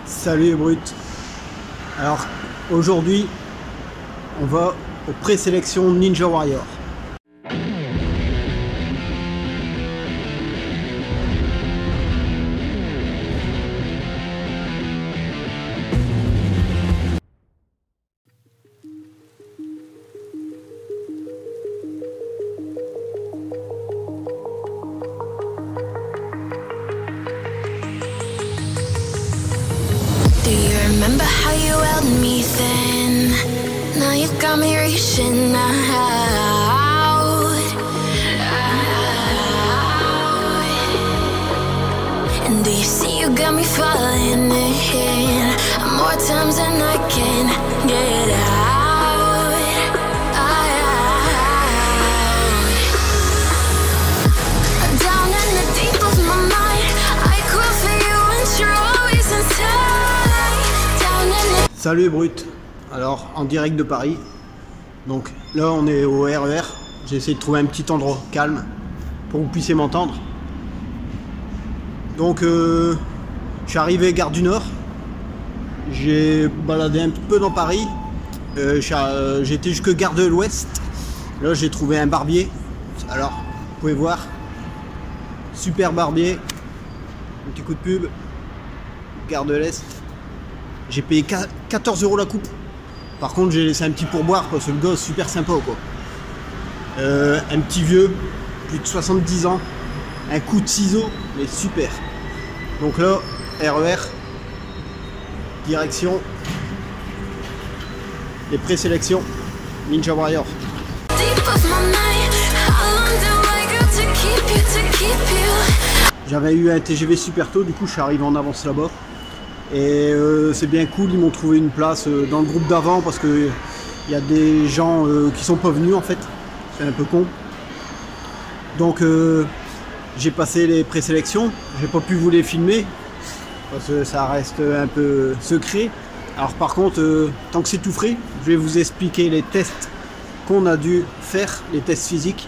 Salut les brutes. Alors aujourd'hui on va aux présélections Ninja Warrior. Do you remember how you held me then? Now you got me reaching out. And do you see you got me falling in more times than I can get out. Down in the deep of my mind, I crawl for you and you're always inside. Down in the... Salut les brutes. Alors en direct de Paris. Donc là on est au RER. J'ai essayé de trouver un petit endroit calme pour que vous puissiez m'entendre. Donc je suis arrivé gare du Nord. J'ai baladé un peu dans Paris. J'ai été jusque gare de l'Ouest. Là j'ai trouvé un barbier. Alors vous pouvez voir. Super barbier. Un petit coup de pub. Gare de l'Est. J'ai payé 14 € la coupe. Par contre j'ai laissé un petit pourboire parce que le gars est super sympa quoi. Un petit vieux, plus de 70 ans. Un coup de ciseau, mais super. Donc là, RER, direction les présélections Ninja Warrior. J'avais eu un TGV super tôt, du coup je suis arrivé en avance là-bas. Et c'est bien cool, ils m'ont trouvé une place dans le groupe d'avant parce que il y a des gens qui sont pas venus en fait. C'est un peu con. Donc j'ai passé les présélections, j'ai pas pu vous les filmer parce que ça reste un peu secret. Alors par contre, tant que c'est tout frais, je vais vous expliquer les tests qu'on a dû faire, les tests physiques.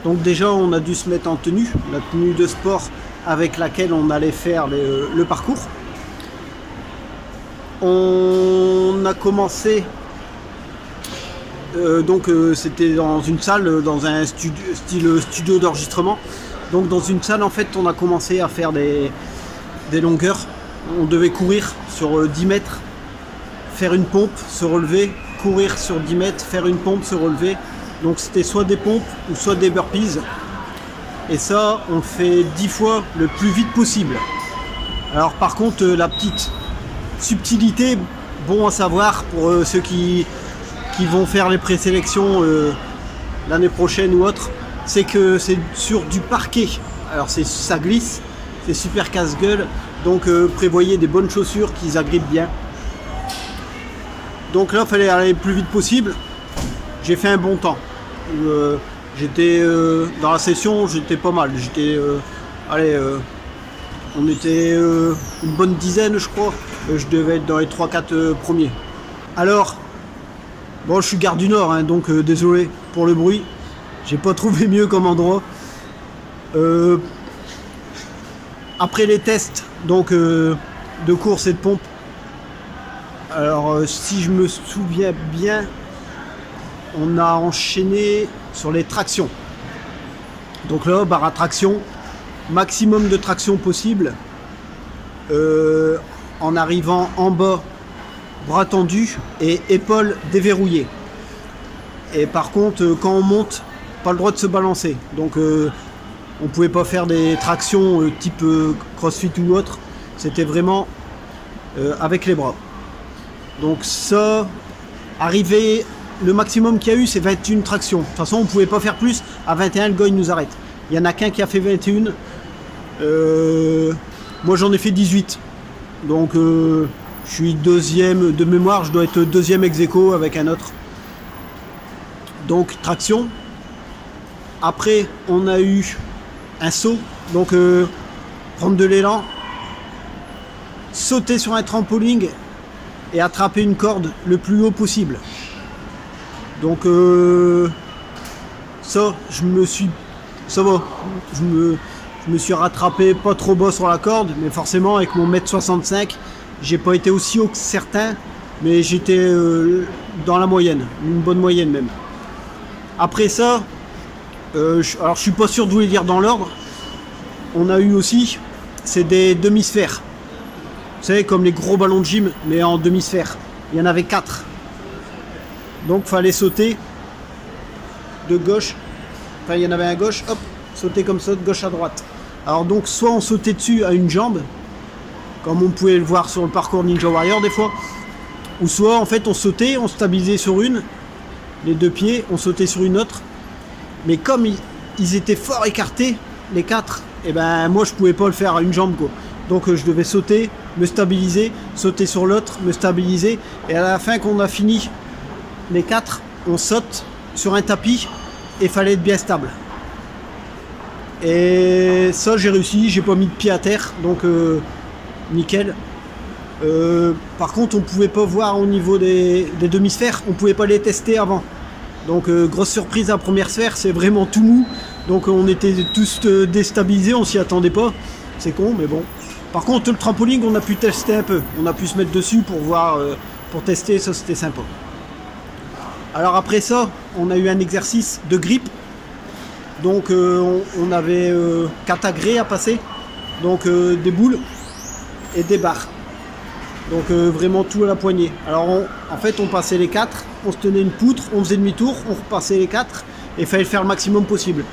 Donc déjà on a dû se mettre en tenue, la tenue de sport avec laquelle on allait faire le parcours. On a commencé, c'était dans une salle, dans un style studio d'enregistrement. Donc dans une salle en fait on a commencé à faire des longueurs. On devait courir sur 10 mètres, faire une pompe, se relever, courir sur 10 mètres, faire une pompe, se relever. Donc c'était soit des pompes ou soit des burpees. Et ça on le fait 10 fois le plus vite possible. Alors par contre la petite subtilité, bon à savoir pour ceux qui vont faire les présélections l'année prochaine ou autre, c'est que c'est sur du parquet. Alors ça glisse, c'est super casse-gueule, donc prévoyez des bonnes chaussures qui agrippent bien. Donc là il fallait aller le plus vite possible. J'ai fait un bon temps. J'étais dans la session, j'étais pas mal. On était une bonne dizaine je crois. Je devais être dans les 3-4 premiers. Alors, bon je suis gare du Nord, hein, donc désolé pour le bruit. J'ai pas trouvé mieux comme endroit. Après les tests donc de course et de pompe, alors si je me souviens bien, on a enchaîné sur les tractions. Donc là, barre à traction, maximum de traction possible. En arrivant en bas, bras tendus et épaules déverrouillées. Et par contre, quand on monte, pas le droit de se balancer. Donc on pouvait pas faire des tractions type crossfit ou autre. C'était vraiment avec les bras. Donc ça, arrivé, le maximum qu'il y a eu c'est 21 tractions. De toute façon on pouvait pas faire plus. À 21 le gars il nous arrête. Il y en a qu'un qui a fait 21. Moi j'en ai fait 18. Donc je suis deuxième de mémoire, je dois être deuxième ex aequo avec un autre. Donc traction. Après on a eu un saut, donc prendre de l'élan, sauter sur un trampoline et attraper une corde le plus haut possible. Donc ça va, je me suis rattrapé pas trop bas sur la corde, mais forcément avec mon 1m65 J'ai pas été aussi haut que certains, mais j'étais dans la moyenne, une bonne moyenne même. Après ça, alors je suis pas sûr de vous les dire dans l'ordre. On a eu aussi, c'est des demi-sphères. Vous savez, comme les gros ballons de gym, mais en demi-sphère. Il y en avait 4. Donc fallait sauter de gauche. Enfin, il y en avait un à gauche, hop, sauter comme ça de gauche à droite. Alors donc, soit on sautait dessus à une jambe, comme on pouvait le voir sur le parcours Ninja Warrior des fois, ou soit en fait on sautait, on stabilisait sur une, les 2 pieds, on sautait sur une autre. Mais comme ils étaient fort écartés, les 4, et ben moi je pouvais pas le faire à une jambe quoi. Donc je devais sauter, me stabiliser, sauter sur l'autre, me stabiliser. Et à la fin qu'on a fini les 4, on saute sur un tapis et fallait être bien stable. Et ça j'ai réussi, j'ai pas mis de pied à terre, donc nickel. Par contre on pouvait pas voir au niveau des demi-sphères, on pouvait pas les tester avant. Donc grosse surprise à la première sphère, c'est vraiment tout mou. Donc on était tous déstabilisés, on s'y attendait pas. C'est con mais bon. Par contre le trampoline on a pu tester un peu. On a pu se mettre dessus pour voir, pour tester, ça c'était sympa. Alors après ça, on a eu un exercice de grippe. Donc on avait 4 agrès à passer. Donc des boules et des barres. Donc vraiment tout à la poignée. Alors en fait on passait les 4, on se tenait une poutre, on faisait demi-tour, on repassait les 4 et il fallait faire le maximum possible.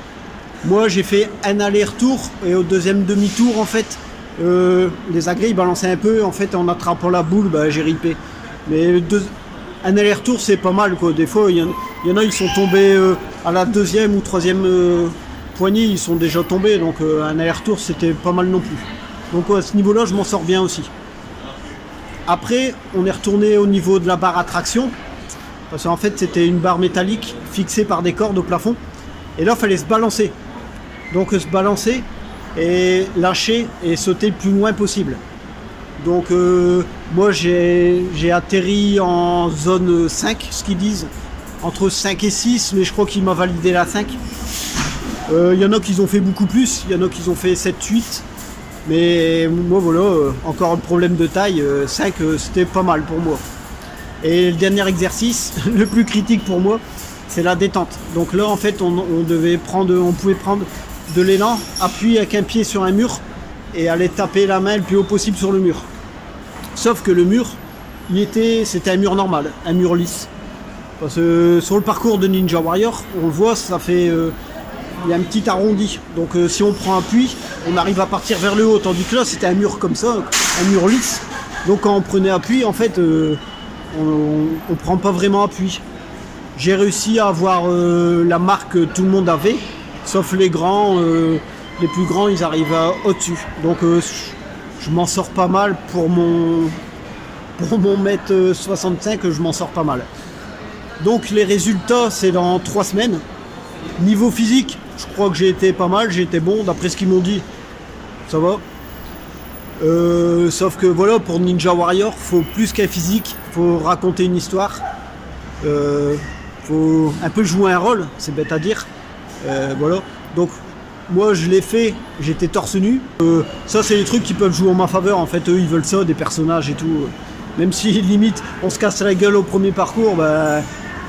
Moi j'ai fait un aller-retour et au deuxième demi-tour en fait les agrès ils balançaient un peu, en fait en attrapant la boule bah, j'ai ripé. Mais un aller-retour c'est pas mal quoi. Des fois il y en a ils sont tombés à la deuxième ou troisième poignée, ils sont déjà tombés, donc un aller-retour c'était pas mal non plus. Donc à ce niveau là je m'en sors bien aussi. Après, on est retourné au niveau de la barre à traction, parce qu'en fait, c'était une barre métallique fixée par des cordes au plafond. Et là, il fallait se balancer. Donc, se balancer et lâcher et sauter le plus loin possible. Donc, moi, j'ai atterri en zone 5, ce qu'ils disent, entre 5 et 6, mais je crois qu'il m'a validé la 5. Il y en a qui ont fait beaucoup plus, il y en a qui ont fait 7, 8. Mais moi voilà, encore un problème de taille, 5 c'était pas mal pour moi. Et le dernier exercice, le plus critique pour moi, c'est la détente. Donc là en fait on pouvait prendre de l'élan, appuyer avec un pied sur un mur et aller taper la main le plus haut possible sur le mur. Sauf que le mur, c'était un mur normal, un mur lisse. Parce que sur le parcours de Ninja Warrior, on le voit, ça fait... il y a un petit arrondi, donc si on prend appui, on arrive à partir vers le haut, tandis que là c'était un mur comme ça, un mur lisse, donc quand on prenait appui, en fait, on prend pas vraiment appui. J'ai réussi à avoir la marque que tout le monde avait, sauf les grands, les plus grands ils arrivent au-dessus, donc je m'en sors pas mal pour mon mètre 65, je m'en sors pas mal. Donc les résultats c'est dans 3 semaines. Niveau physique, je crois que j'ai été pas mal, j'ai été bon, d'après ce qu'ils m'ont dit, ça va. Sauf que voilà, pour Ninja Warrior, faut plus qu'un physique, faut raconter une histoire, faut un peu jouer un rôle, c'est bête à dire. Voilà, donc moi je l'ai fait, j'étais torse nu. Ça c'est des trucs qui peuvent jouer en ma faveur, en fait eux ils veulent ça, des personnages et tout. Même si limite on se casse la gueule au premier parcours, bah,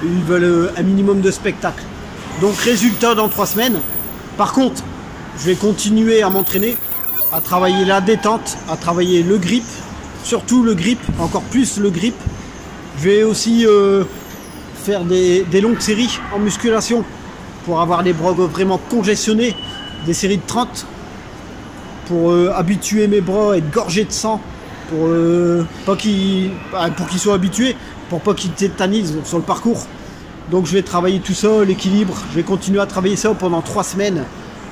ils veulent un minimum de spectacle. Donc résultat dans 3 semaines. Par contre, je vais continuer à m'entraîner, à travailler la détente, à travailler le grip, surtout le grip, encore plus le grip. Je vais aussi faire des longues séries en musculation pour avoir les bras vraiment congestionnés, des séries de 30 pour habituer mes bras à être gorgés de sang, pour qu'ils soient habitués, pour pas qu'ils tétanisent sur le parcours. Donc je vais travailler tout ça, l'équilibre, je vais continuer à travailler ça pendant 3 semaines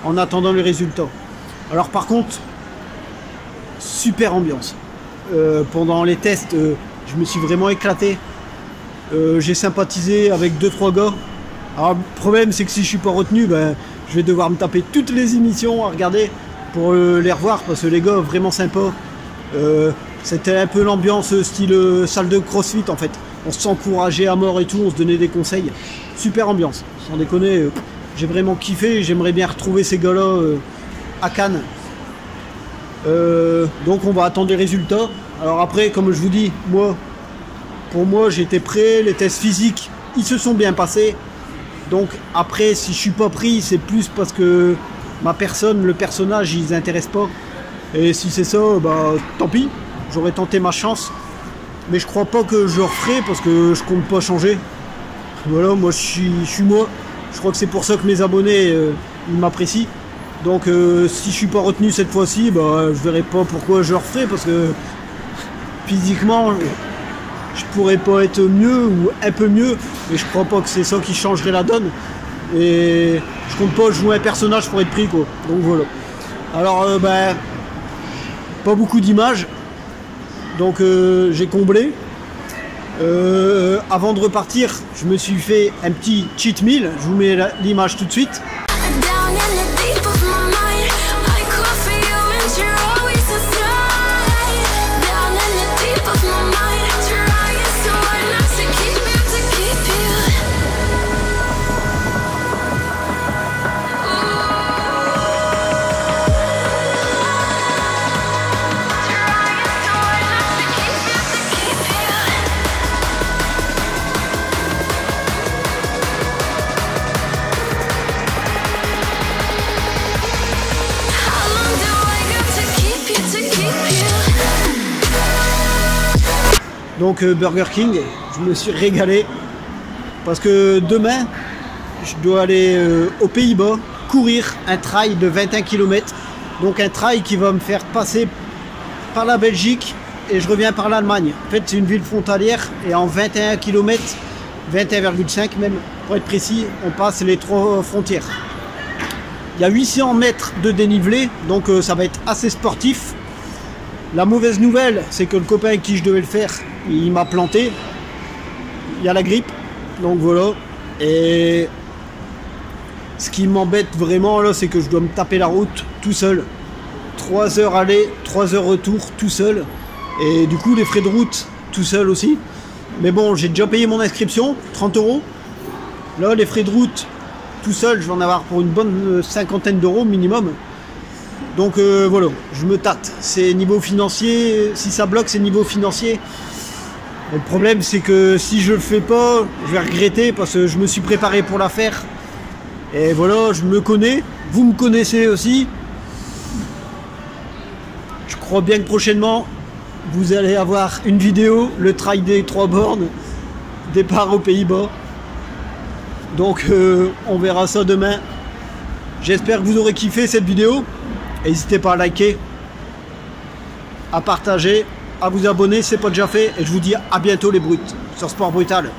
en attendant les résultats. Alors par contre, super ambiance. Pendant les tests, je me suis vraiment éclaté. J'ai sympathisé avec 2-3 gars. Alors le problème c'est que si je suis pas retenu, ben, je vais devoir me taper toutes les émissions à regarder pour les revoir parce que les gars vraiment sympas. C'était un peu l'ambiance style salle de crossfit en fait. On s'encourageait à mort et tout, on se donnait des conseils. Super ambiance, sans déconner. J'ai vraiment kiffé, j'aimerais bien retrouver ces gars-là à Cannes. Donc on va attendre les résultats. Alors après, comme je vous dis, pour moi j'étais prêt, les tests physiques ils se sont bien passés. Donc après, si je suis pas pris, c'est plus parce que ma personne, le personnage, ils intéressent pas. Et si c'est ça, bah tant pis, j'aurais tenté ma chance. Mais je crois pas que je le referai parce que je compte pas changer. Voilà, moi je suis moi. Je crois que c'est pour ça que mes abonnés ils m'apprécient. Donc si je suis pas retenu cette fois-ci, bah je verrai pas pourquoi je le referai parce que physiquement je pourrais pas être mieux ou un peu mieux, mais je crois pas que c'est ça qui changerait la donne. Et je compte pas jouer un personnage pour être pris quoi. Donc voilà. Alors pas beaucoup d'images. Donc j'ai comblé. Avant de repartir, je me suis fait un petit cheat meal. Je vous mets l'image tout de suite. Donc Burger King, je me suis régalé parce que demain je dois aller aux Pays-Bas courir un trail de 21 km. Donc un trail qui va me faire passer par la Belgique et je reviens par l'Allemagne. En fait c'est une ville frontalière et en 21 km, 21,5 même pour être précis, on passe les 3 frontières. Il y a 800 mètres de dénivelé, donc ça va être assez sportif. La mauvaise nouvelle, c'est que le copain avec qui je devais le faire, il m'a planté. Il y a la grippe, donc voilà. Et ce qui m'embête vraiment là, c'est que je dois me taper la route tout seul. 3 heures aller, 3 heures retour tout seul. Et du coup, les frais de route tout seul aussi. Mais bon, j'ai déjà payé mon inscription, 30 €. Là, les frais de route tout seul, je vais en avoir pour une bonne cinquantaine d'euros minimum. Donc voilà, je me tâte. C'est niveau financier, si ça bloque, c'est niveau financier. Le problème, c'est que si je le fais pas, je vais regretter parce que je me suis préparé pour la faire. Et voilà, je me connais. Vous me connaissez aussi. Je crois bien que prochainement, vous allez avoir une vidéo, le trail des 3 bornes, départ aux Pays-Bas. Donc on verra ça demain. J'espère que vous aurez kiffé cette vidéo. N'hésitez pas à liker, à partager, à vous abonner si ce n'est pas déjà fait. Et je vous dis à bientôt les brutes sur Sport Brutal.